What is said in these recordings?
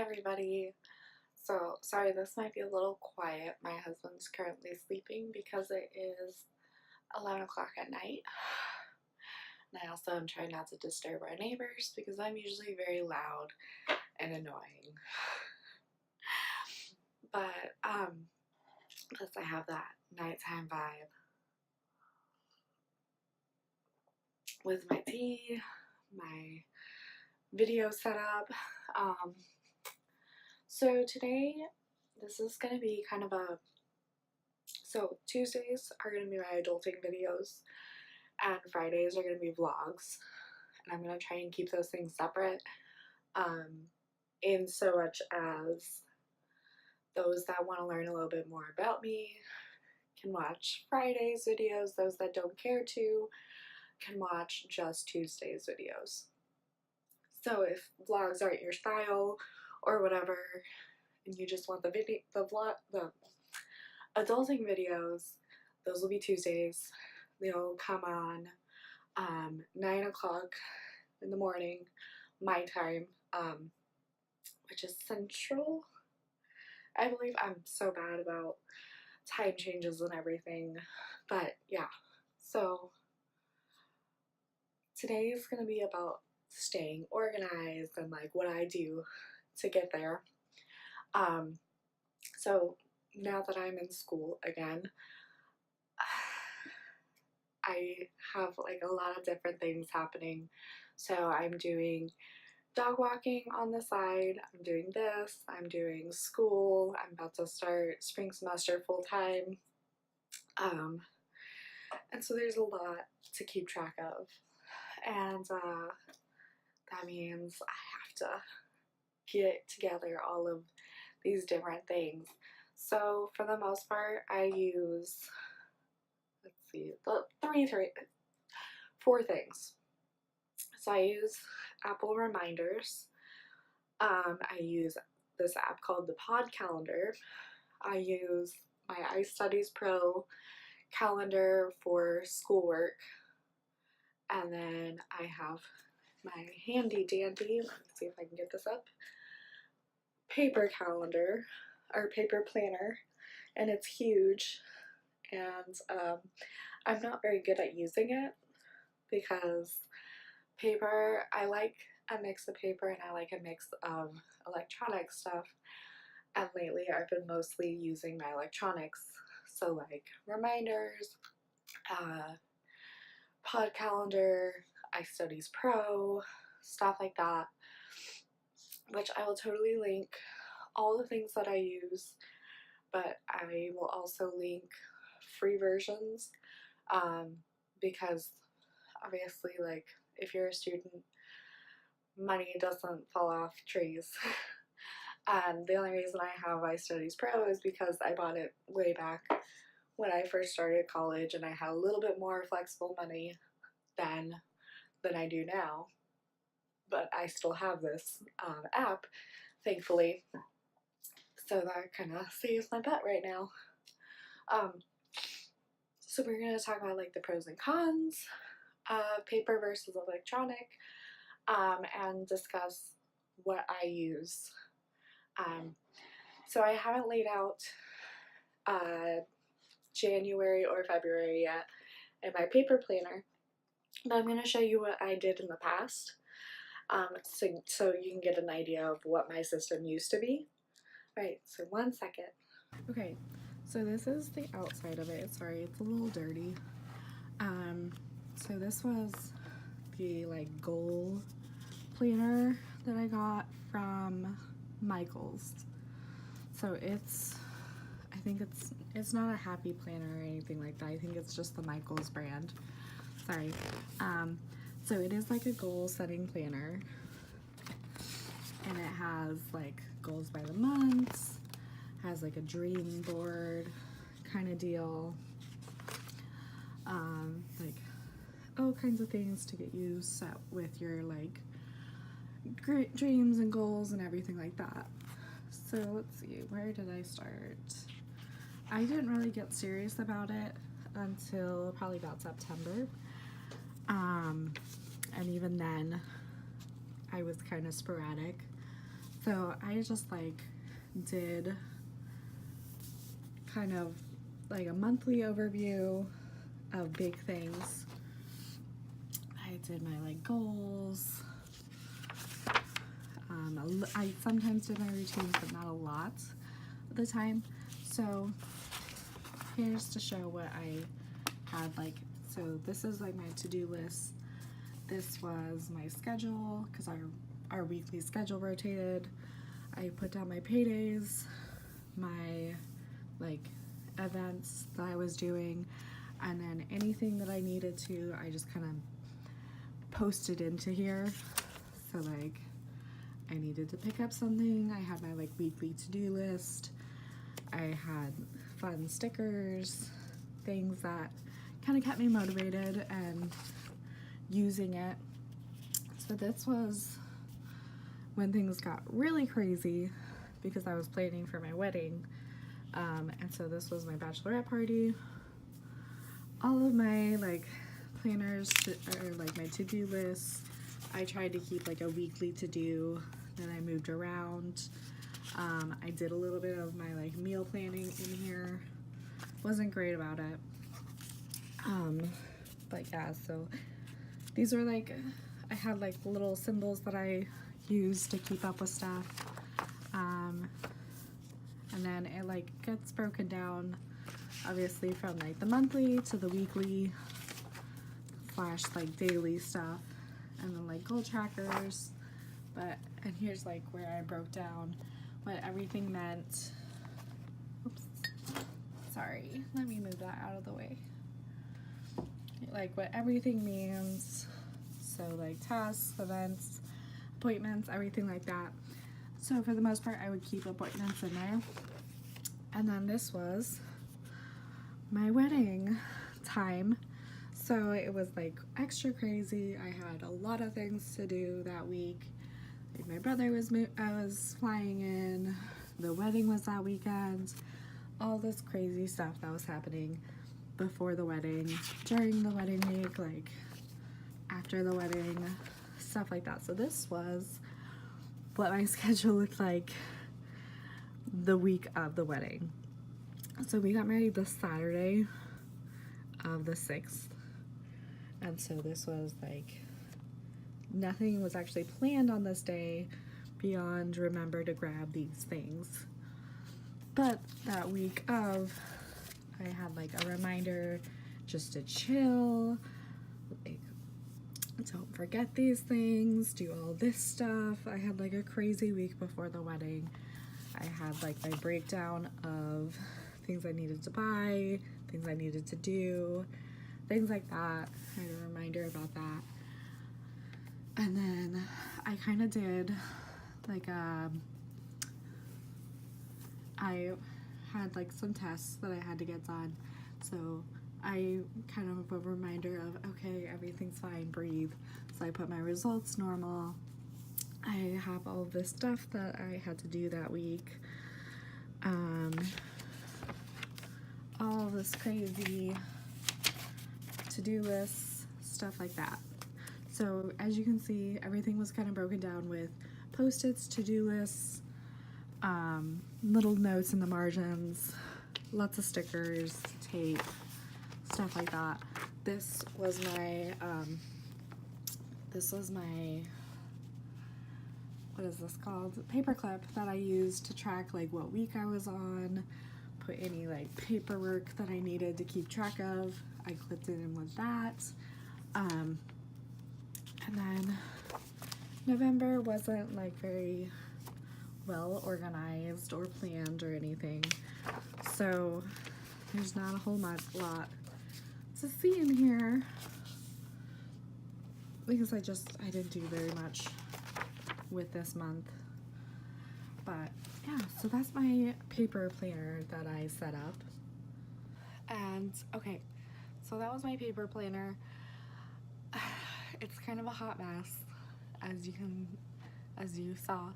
everybody. So, sorry, this might be a little quiet. My husband's currently sleeping because it is 11 o'clock at night. And I also am trying not to disturb our neighbors because I'm usually very loud and annoying. But, plus I have that nighttime vibe with my tea, my video setup. So today, this is going to be kind of so Tuesdays are going to be my adulting videos, and Fridays are going to be vlogs, and I'm going to try and keep those things separate, in so much as those that want to learn a little bit more about me can watch Friday's videos, those that don't care to can watch just Tuesday's videos. So if vlogs aren't your style or whatever, and you just want the adulting videos, those will be Tuesdays. They'll come on 9 o'clock in the morning, my time, which is Central, I believe. I'm so bad about time changes and everything, but yeah. So today is going to be about staying organized and like what I do to get there. So now that I'm in school again, I have like a lot of different things happening. So I'm doing dog walking on the side, I'm doing this, I'm doing school, I'm about to start spring semester full time. And so there's a lot to keep track of. And that means I have to get together all of these different things. So for the most part, I use, let's see, four things. So I use Apple Reminders. I use this app called the Pod Calendar. I use my iStudies Pro calendar for schoolwork. And then I have my handy dandy, let's see if I can get this up, paper calendar, or paper planner, and it's huge. And I'm not very good at using it because paper, I like a mix of paper and I like a mix of electronic stuff, and lately I've been mostly using my electronics, so like reminders, Pod Calendar, iStudies Pro, stuff like that, which I will totally link all the things that I use, but I will also link free versions, because obviously, like, if you're a student, money doesn't fall off trees. And the only reason I have iStudies Pro is because I bought it way back when I first started college and I had a little bit more flexible money than I do now. But I still have this app, thankfully, so that kind of saves my butt right now. So we're going to talk about like the pros and cons of paper versus electronic, and discuss what I use. So I haven't laid out January or February yet in my paper planner, but I'm going to show you what I did in the past, so you can get an idea of what my system used to be. Alright, so 1 second. Okay, so this is the outside of it. Sorry, it's a little dirty. So this was the like goal planner that I got from Michaels. So I think it's not a happy planner or anything like that. I think it's just the Michaels brand. Sorry. So it is like a goal setting planner, and it has like goals by the months, has like a dream board kind of deal, like all kinds of things to get you set with your like great dreams and goals and everything like that. So let's see, where did I start? I didn't really get serious about it until probably about September, and even then I was kind of sporadic. So I just like did kind of like a monthly overview of big things. I did my like goals. I sometimes did my routines, but not a lot of the time. So here's to show what I had like. So this is like my to-do list. This was my schedule because our weekly schedule rotated. I put down my paydays, my like events that I was doing, and then anything that I needed to, I just kind of posted into here. So like I needed to pick up something, I had my like weekly to-do list. I had fun stickers, things that kind of kept me motivated and using it. So this was when things got really crazy because I was planning for my wedding. And so this was my bachelorette party. All of my like planners or like my to-do lists, I tried to keep like a weekly to-do. Then I moved around. I did a little bit of my like meal planning in here. Wasn't great about it. But yeah, so these were like, I had like little symbols that I used to keep up with stuff. And then it like gets broken down obviously from like the monthly to the weekly / like daily stuff, and then like goal trackers. And here's like where I broke down what everything meant. Oops, sorry, let me move that out of the way. Like what everything means, so like tasks, events, appointments, everything like that. So for the most part I would keep appointments in there. And then this was my wedding time, so it was like extra crazy. I had a lot of things to do that week. Like my brother was flying in, the wedding was that weekend, all this crazy stuff that was happening before the wedding, during the wedding week, like after the wedding, stuff like that. So this was what my schedule looked like the week of the wedding. So we got married this Saturday of the 6th, and so this was like, nothing was actually planned on this day beyond remember to grab these things. But that week of, I had like a reminder just to chill, like don't forget these things, do all this stuff. I had like a crazy week before the wedding. I had like my breakdown of things I needed to buy, things I needed to do, things like that. I had a reminder about that. And then I kind of did like I had like some tests that I had to get done. So I kind of a reminder of, okay, everything's fine, breathe. So I put my results normal. I have all this stuff that I had to do that week. All this crazy to-do lists, stuff like that. So as you can see, everything was kind of broken down with Post-its, to-do lists, little notes in the margins, lots of stickers, tape, stuff like that. This was my, what is this called? Paperclip that I used to track like what week I was on, put any like paperwork that I needed to keep track of. I clipped it in with that. And then November wasn't like very well organized or planned or anything, so there's not a whole lot to see in here because I didn't do very much with this month. But yeah, so that's my paper planner that I set up. And okay, so that was my paper planner. It's kind of a hot mess, as you saw.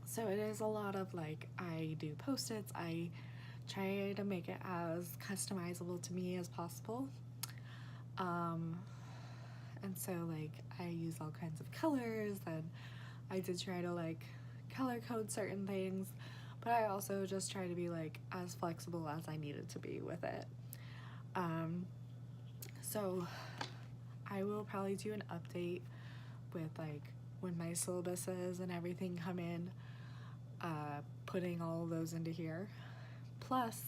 So it is a lot of like, I do Post-its, I try to make it as customizable to me as possible. And so like I use all kinds of colors and I did try to like color code certain things, but I also just try to be like as flexible as I needed to be with it. Um, so I will probably do an update with like when my syllabuses and everything come in, putting all of those into here, plus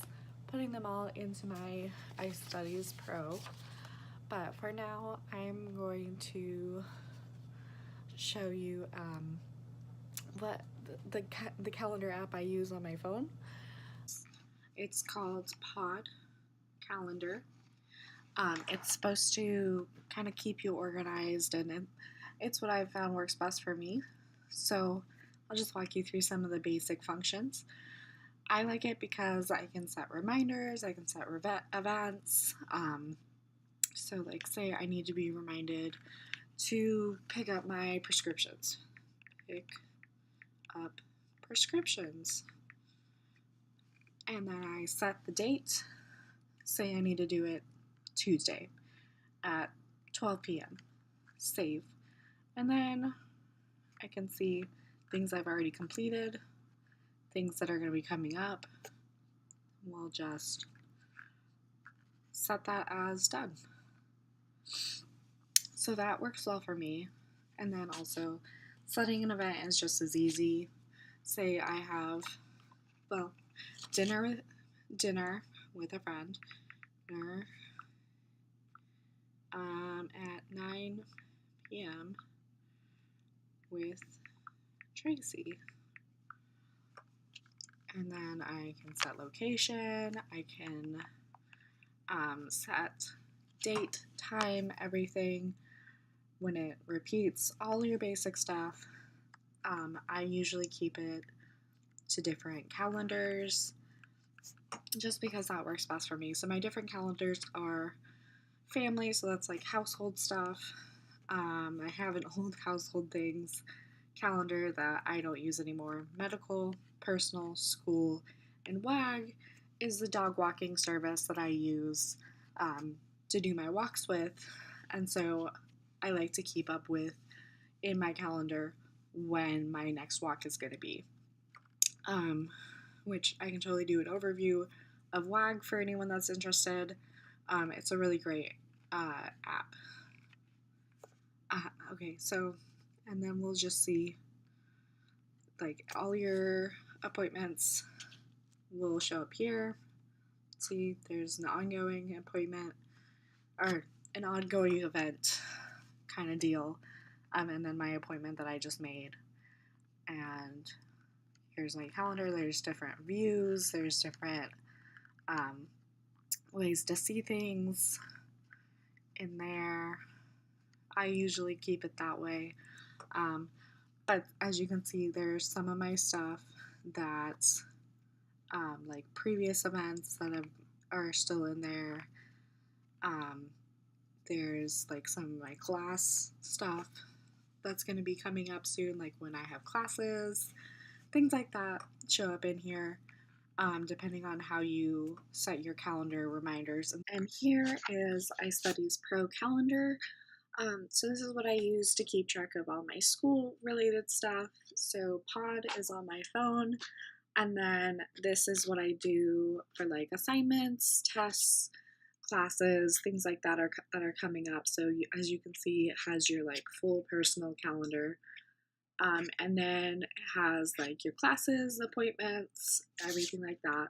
putting them all into my iStudies Pro. But for now, I'm going to show you what the calendar app I use on my phone. It's called Pod Calendar. It's supposed to kind of keep you organized, and it's what I've found works best for me. So I'll just walk you through some of the basic functions. I like it because I can set reminders, I can set events. So, like, say I need to be reminded to pick up my prescriptions. Pick up prescriptions. And then I set the date. Say I need to do it Tuesday at 12 p.m. Save. And then I can see things I've already completed, things that are going to be coming up. We'll just set that as done. So that works well for me. And then also, setting an event is just as easy. Say I have, well, dinner with a friend, dinner at 9 p.m. with Tracy. And then I can set location, I can set date, time, everything. When it repeats all your basic stuff, I usually keep it to different calendars just because that works best for me. So my different calendars are family, so that's like household stuff. I have an old household things calendar that I don't use anymore. Medical, personal, school, and WAG is the dog walking service that I use to do my walks with. And so I like to keep up with in my calendar when my next walk is going to be. Which I can totally do an overview of WAG for anyone that's interested. It's a really great app. Okay, so, and then we'll just see like all your appointments will show up here. See, there's an ongoing appointment or an ongoing event kind of deal. And then my appointment that I just made. And here's my calendar. There's different views, there's different ways to see things in there. I usually keep it that way. But as you can see, there's some of my stuff that's like previous events that are still in there. There's like some of my class stuff that's going to be coming up soon, like when I have classes, things like that show up in here, depending on how you set your calendar reminders. And here is iStudies Pro Calendar. So this is what I use to keep track of all my school-related stuff. So Pod is on my phone, and then this is what I do for like assignments, tests, classes, things like that are coming up. So as you can see, it has your like full personal calendar, and then it has like your classes, appointments, everything like that.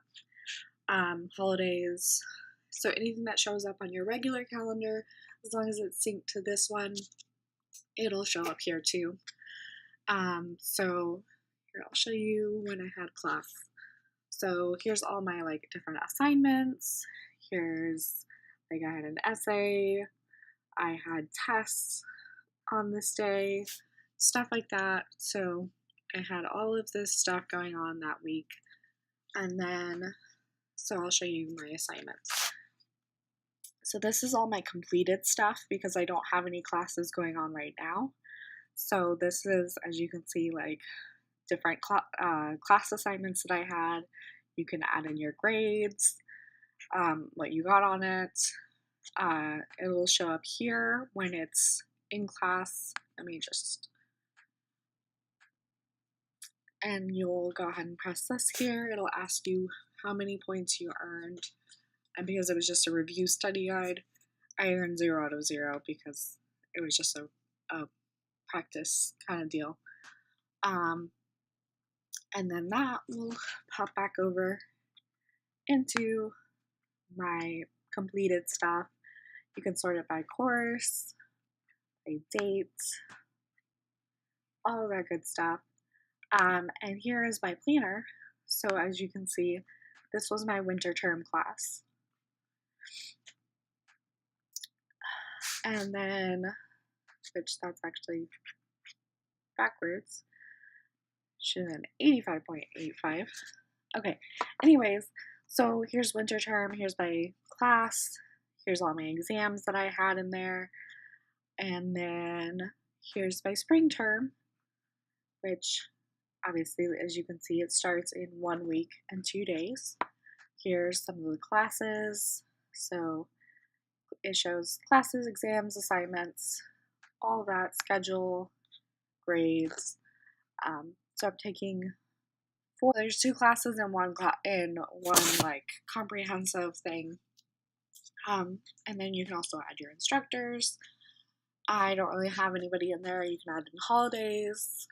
Holidays. So anything that shows up on your regular calendar, as long as it's synced to this one, it'll show up here too. So here I'll show you when I had class. So here's all my like different assignments. Here's like I had an essay, I had tests on this day, stuff like that. So I had all of this stuff going on that week. And then, so I'll show you my assignments. So this is all my completed stuff because I don't have any classes going on right now. So this is, as you can see, like different class assignments that I had. You can add in your grades, what you got on it. It will show up here when it's in class. Let me just and you'll go ahead and press this here. It'll ask you how many points you earned, and because it was just a review study guide, I earned 0 out of 0 because it was just a practice kind of deal. And then that will pop back over into my completed stuff. You can sort it by course, by date, all of that good stuff. And here is my planner. So as you can see, this was my winter term class. And then, which that's actually backwards, should have been 85.85. Okay, anyways, so here's winter term, here's my class, here's all my exams that I had in there, and then here's my spring term, which obviously, as you can see, it starts in 1 week and 2 days. Here's some of the classes, so it shows classes, exams, assignments, all that, schedule, grades. So I'm taking 4. There's 2 classes in one like comprehensive thing. And then you can also add your instructors. I don't really have anybody in there. You can add in holidays.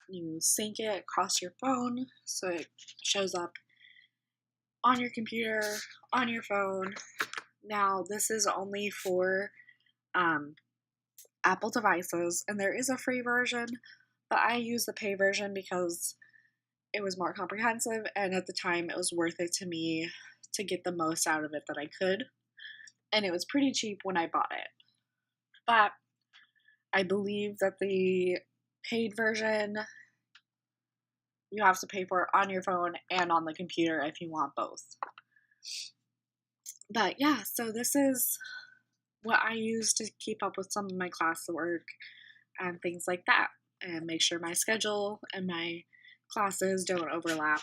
You sync it across your phone so it shows up on your computer, on your phone. Now, this is only for Apple devices, and there is a free version, but I use the pay version because it was more comprehensive, and at the time it was worth it to me to get the most out of it that I could, and it was pretty cheap when I bought it. But I believe that the paid version, you have to pay for it on your phone and on the computer if you want both. But yeah, so this is what I use to keep up with some of my classwork and things like that, and make sure my schedule and my classes don't overlap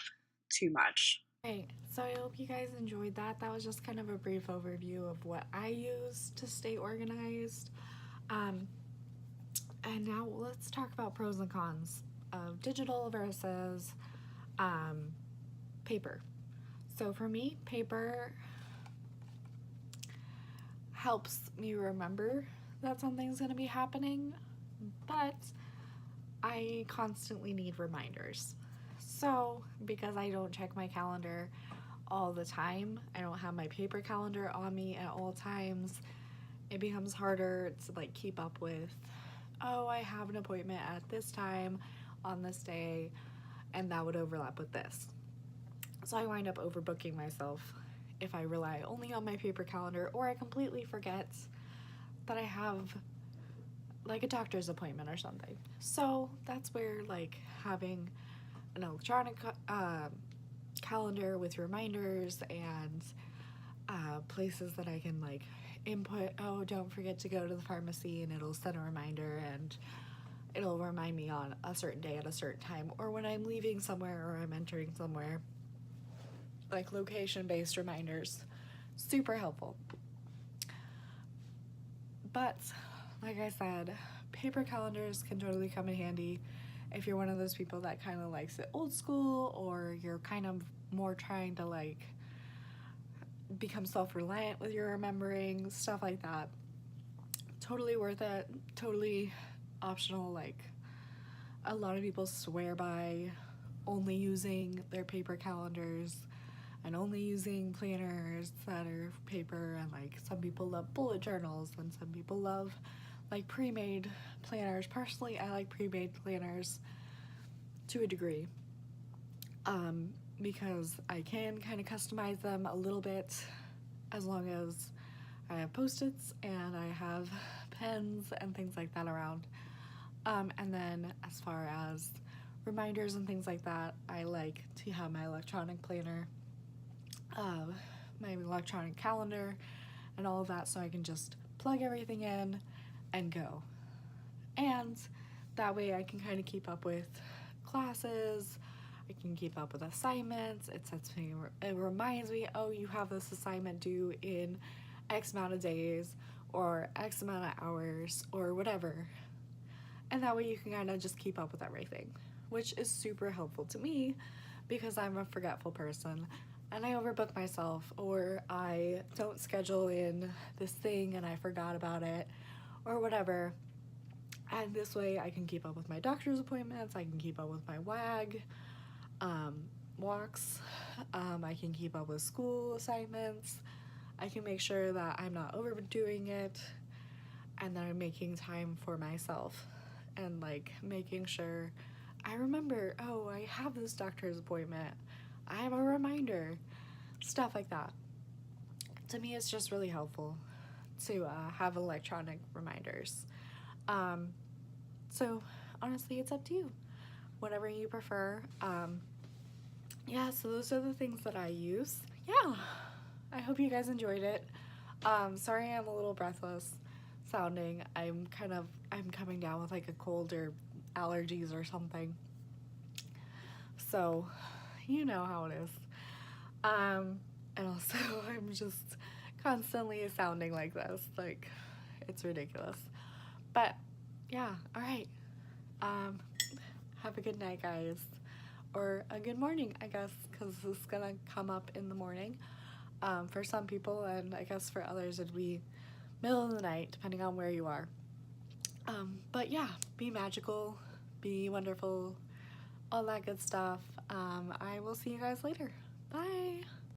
too much. Right, so I hope you guys enjoyed that. That was just kind of a brief overview of what I use to stay organized. And now let's talk about pros and cons of digital versus paper. So for me, paper helps me remember that something's going to be happening, but I constantly need reminders. So because I don't check my calendar all the time, I don't have my paper calendar on me at all times, it becomes harder to like keep up with, oh, I have an appointment at this time on this day, and that would overlap with this. So I wind up overbooking myself if I rely only on my paper calendar, or I completely forget that I have like a doctor's appointment or something. So that's where like having an electronic calendar with reminders and places that I can like input, oh, don't forget to go to the pharmacy, and it'll send a reminder and it'll remind me on a certain day at a certain time, or when I'm leaving somewhere or I'm entering somewhere, like location-based reminders. Super helpful. But like I said, paper calendars can totally come in handy if you're one of those people that kind of likes it old school, or you're kind of more trying to like become self-reliant with your remembering, stuff like that. Totally worth it, totally optional. Like a lot of people swear by only using their paper calendars and only using planners that are paper, and like some people love bullet journals and some people love like pre-made planners. Personally, I like pre-made planners to a degree, because I can kind of customize them a little bit as long as I have post-its and I have pens and things like that around. And then as far as reminders and things like that, I like to have my electronic planner, my electronic calendar, and all of that, so I can just plug everything in and go. And that way I can kind of keep up with classes, I can keep up with assignments. It reminds me, oh, you have this assignment due in X amount of days or X amount of hours or whatever. and that way you can kind of just keep up with everything, which is super helpful to me because I'm a forgetful person and I overbook myself, or I don't schedule in this thing and I forgot about it or whatever. And this way I can keep up with my doctor's appointments, I can keep up with my WAG walks, I can keep up with school assignments, I can make sure that I'm not overdoing it, and that I'm making time for myself and like making sure I remember, oh, I have this doctor's appointment, I have a reminder, stuff like that. To me, it's just really helpful to have electronic reminders. Um, so honestly, it's up to you, whatever you prefer. Yeah, so those are the things that I use. Yeah, I hope you guys enjoyed it. Sorry I'm a little breathless sounding. I'm coming down with like a cold or allergies or something. So, you know how it is. And also I'm just constantly sounding like this. Like, it's ridiculous. But yeah, all right. Um, have a good night, guys. Or a good morning, I guess, because this is gonna come up in the morning for some people, and I guess for others it'd be middle of the night, depending on where you are. But yeah, be magical, be wonderful, all that good stuff. I will see you guys later. Bye.